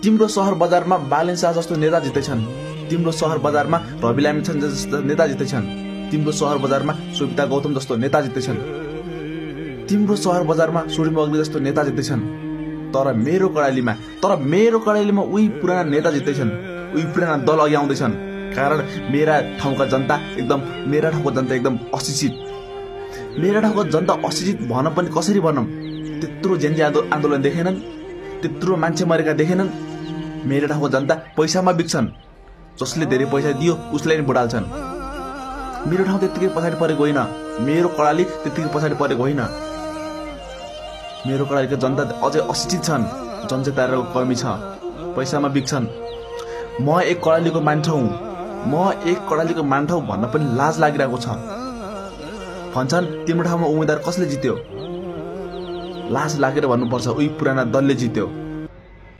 तिम्रो सहर बजारमा बालेन शाह जस्तो नेता जितेछन्। तिम्रो सहर बजारमा रवि लामिछाने जस्तो नेता जितेछन्। तिम्रो सहर बजारमा सुविता गौतम जस्तो नेता जितेछन्। तिम्रो सहर बजारमा सुरिम अग्नि जस्तो नेता जितेछन्। तर मेरो कडालीमा उही पुराना नेता जितेछन्। उही पुराना दल अघि आउँदैछन्। कारण मेरा ठाउँका जनता एकदम अशिक्षित। मेरा ठाउँको जनता अशिक्षित भन्न पनि कसरी भनौँ? त्यत्रो जेन्जी आन्दोलन देखेनन्, त्यत्रो मान्छे मरेका देखेनन्। मेरो ठाउँको जनता पैसामा बिक्छन्। जसले धेरै पैसा दियो उसलाई नै बुढाल्छन्। मेरो ठाउँ त्यत्तिकै पछाडि परेको होइन। मेरो कडाली त्यत्तिकै पछाडि परेको होइन। मेरो कडालीको जनता अझै अशिक्षित छन्। जनचेतनाको कमी छ। पैसामा बिक्छन्। म एक कडालीको मान्छे हुँ भन्न पनि लाज लागिरहेको छ। भन्छन् तिम्रो ठाउँमा उम्मेदवार कसले जित्यो? लाज लागेर भन्नुपर्छ उही पुराना दलले जित्यो।